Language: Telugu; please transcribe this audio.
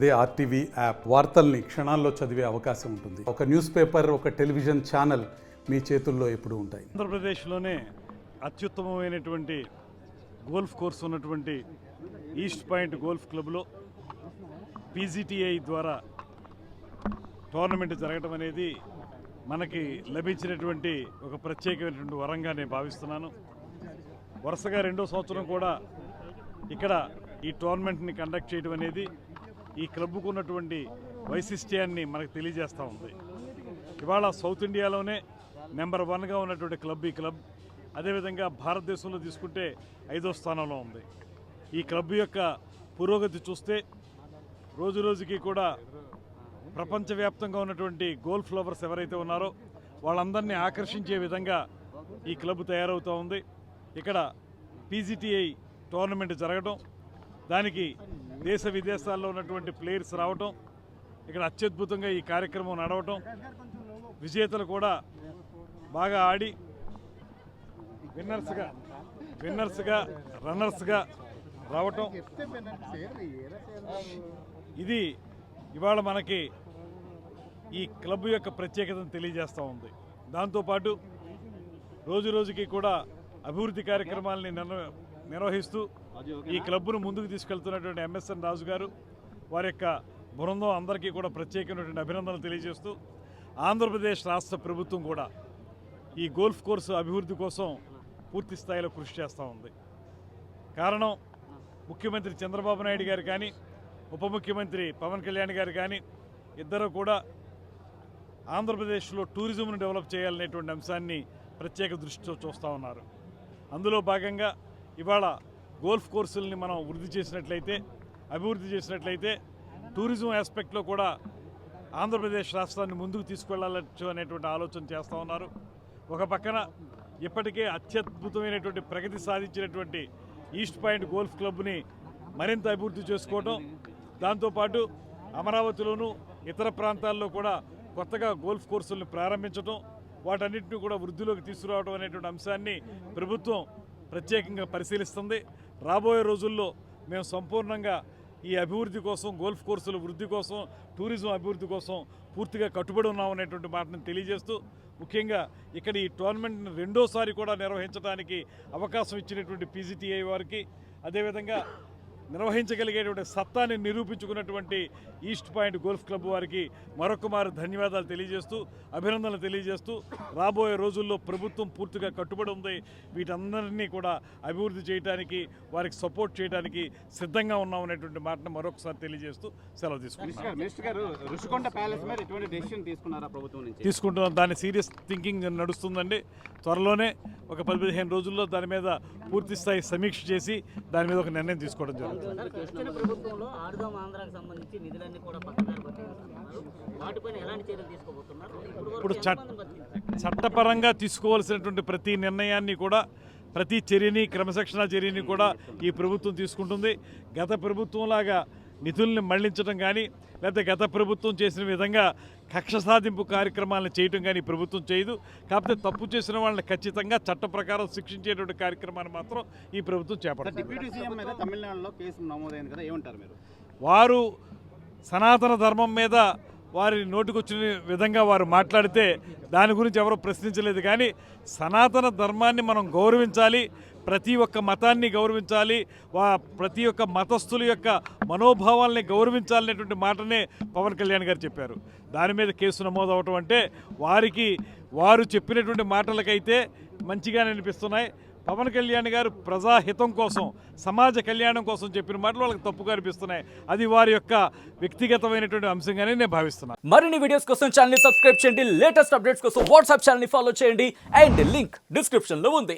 అదే ఆర్టీవీ యాప్ వార్తల్ని క్షణాల్లో చదివే అవకాశం ఉంటుంది. ఒక న్యూస్ పేపర్, ఒక టెలివిజన్ ఛానల్ మీ చేతుల్లో ఎప్పుడూ ఉంటాయి. ఆంధ్రప్రదేశ్లోనే అత్యుత్తమమైనటువంటి గోల్ఫ్ కోర్సు ఉన్నటువంటి ఈస్ట్ పాయింట్ గోల్ఫ్ క్లబ్లో పీజీటీఐ ద్వారా టోర్నమెంట్ జరగడం అనేది మనకి లభించినటువంటి ఒక ప్రత్యేకమైనటువంటి వరంగా నేను భావిస్తున్నాను. వరుసగా 2వ సంవత్సరం కూడా ఇక్కడ ఈ టోర్నమెంట్ని కండక్ట్ చేయడం అనేది ఈ క్లబ్కు ఉన్నటువంటి వైశిష్ట్యాన్ని మనకు తెలియజేస్తూ ఉంది. ఇవాళ సౌత్ ఇండియాలోనే నెంబర్ 1గా ఉన్నటువంటి క్లబ్ ఈ క్లబ్. అదేవిధంగా భారతదేశంలో తీసుకుంటే 5వ స్థానంలో ఉంది. ఈ క్లబ్ యొక్క పురోగతి చూస్తే రోజురోజుకి కూడా ప్రపంచవ్యాప్తంగా ఉన్నటువంటి గోల్ఫ్ లవర్స్ ఎవరైతే ఉన్నారో వాళ్ళందరినీ ఆకర్షించే విధంగా ఈ క్లబ్ తయారవుతూ ఉంది. ఇక్కడ పీజీటీఐ టోర్నమెంట్ జరగడం, దానికి దేశ విదేశాల్లో ఉన్నటువంటి ప్లేయర్స్ రావటం, ఇక్కడ అత్యద్భుతంగా ఈ కార్యక్రమం నడవటం, విజేతలు కూడా బాగా ఆడి విన్నర్స్గా రన్నర్స్గా రావటం, ఇది ఇవాళ మనకి ఈ క్లబ్ యొక్క ప్రత్యేకతను తెలియజేస్తూ ఉంది. దాంతోపాటు రోజురోజుకి కూడా అభివృద్ధి కార్యక్రమాలని నిర్వహిస్తూ ఈ క్లబ్ను ముందుకు తీసుకెళ్తున్నటువంటి ఎంఎస్ఎన్ రాజు గారు, వారి యొక్క బృందం అందరికీ కూడా ప్రత్యేకమైనటువంటి అభినందనలు తెలియజేస్తూ ఆంధ్రప్రదేశ్ రాష్ట్ర ప్రభుత్వం కూడా ఈ గోల్ఫ్ కోర్సు అభివృద్ధి కోసం పూర్తి స్థాయిలో కృషి చేస్తూ ఉంది. కారణం ముఖ్యమంత్రి చంద్రబాబు నాయుడు గారు కానీ, ఉప ముఖ్యమంత్రి పవన్ కళ్యాణ్ గారు కానీ ఇద్దరు కూడా ఆంధ్రప్రదేశ్లో టూరిజంను డెవలప్ చేయాలనేటువంటి అంశాన్ని ప్రత్యేక దృష్టితో చూస్తూ ఉన్నారు. అందులో భాగంగా ఇవాళ గోల్ఫ్ కోర్సుల్ని మనం అభివృద్ధి చేసినట్లయితే టూరిజం ఆస్పెక్ట్లో కూడా ఆంధ్రప్రదేశ్ రాష్ట్రాన్ని ముందుకు తీసుకెళ్లాలచ్చు అనేటువంటి ఆలోచన చేస్తూ ఉన్నారు. ఒక పక్కన ఇప్పటికే అత్యద్భుతమైనటువంటి ప్రగతి సాధించినటువంటి ఈస్ట్ పాయింట్ గోల్ఫ్ క్లబ్ని మరింత అభివృద్ధి చేసుకోవటం, దాంతోపాటు అమరావతిలోనూ ఇతర ప్రాంతాల్లో కూడా కొత్తగా గోల్ఫ్ కోర్సులను ప్రారంభించడం, వాటన్నింటినీ కూడా వృద్ధిలోకి తీసుకురావడం అనేటువంటి అంశాన్ని ప్రభుత్వం ప్రత్యేకంగా పరిశీలిస్తుంది. రాబోయే రోజుల్లో మేము సంపూర్ణంగా ఈ అభివృద్ధి కోసం, గోల్ఫ్ కోర్సుల వృద్ధి కోసం, టూరిజం అభివృద్ధి కోసం పూర్తిగా కట్టుబడి ఉన్నామనేటువంటి మాటను తెలియజేస్తూ, ముఖ్యంగా ఇక్కడ ఈ టోర్నమెంట్ని 2వసారి కూడా నిర్వహించడానికి అవకాశం ఇచ్చినటువంటి పీజీటీఐ వారికి, అదేవిధంగా నిర్వహించగలిగేటువంటి సత్తాన్ని నిరూపించుకున్నటువంటి ఈస్ట్ పాయింట్ గోల్ఫ్ క్లబ్ వారికి మరొకమారు ధన్యవాదాలు తెలియజేస్తూ, అభినందనలు తెలియజేస్తూ, రాబోయే రోజుల్లో ప్రభుత్వం పూర్తిగా కట్టుబడి ఉంది. వీటందరినీ కూడా అభివృద్ధి చేయడానికి, వారికి సపోర్ట్ చేయడానికి సిద్ధంగా ఉన్నామనేటువంటి మాటను మరొకసారి తెలియజేస్తూ సెలవు తీసుకుంటున్నాం. దాని సీరియస్ థింకింగ్ నడుస్తుందండి. త్వరలోనే ఒక 10-15 రోజుల్లో దాని మీద పూర్తి స్థాయి సమీక్ష చేసి దాని మీద ఒక నిర్ణయం తీసుకోవడం జరుగుతుంది. ఇప్పుడు చట్టపరంగా తీసుకోవాల్సినటువంటి ప్రతి నిర్ణయాన్ని కూడా, ప్రతి చర్యని, క్రమశిక్షణా చర్యని కూడా ఈ ప్రభుత్వం తీసుకుంటుంది. గత ప్రభుత్వంలాగా నిధుల్ని మళ్లించడం కానీ, లేకపోతే గత ప్రభుత్వం చేసిన విధంగా కక్ష సాధింపు కార్యక్రమాలను చేయటం కానీ ప్రభుత్వం చేయదు. కాకపోతే తప్పు చేసిన వాళ్ళని ఖచ్చితంగా చట్ట ప్రకారం శిక్షించేటువంటి కార్యక్రమాన్ని మాత్రం ఈ ప్రభుత్వం చేపడుతుంది. వారు సనాతన ధర్మం మీద వారి నోటికొచ్చిన విధంగా వారు మాట్లాడితే దాని గురించి ఎవరో ప్రశ్నించలేదు. కానీ సనాతన ధర్మాన్ని మనం గౌరవించాలి, ప్రతి ఒక్క మతాన్ని గౌరవించాలి, ప్రతి ఒక్క మతస్థుల యొక్క మనోభావాల్ని గౌరవించాలనేటువంటి మాటనే పవన్ కళ్యాణ్ గారు చెప్పారు. దాని మీద కేసు నమోదు అవటం అంటే వారు చెప్పినటువంటి మాటలకైతే మంచిగానే అనిపిస్తున్నాయి. పవన్ కళ్యాణ్ గారు ప్రజాహితం కోసం, సమాజ కళ్యాణం కోసం చెప్పిన మాటలు వాళ్ళకి తప్పుగా అనిపిస్తున్నాయి. అది వారి యొక్క వ్యక్తిగతమైనటువంటి అంశంగానే నేను భావిస్తున్నాను. మరిన్ని వీడియోస్ కోసం ఛానల్ ని సబ్స్క్రైబ్ చేయండి, లేటెస్ట్ అప్డేట్స్ కోసం వాట్సాప్ ఛానల్ ని ఫాలో చేయండి, అండ్ లింక్ డిస్క్రిప్షన్ లో ఉంది.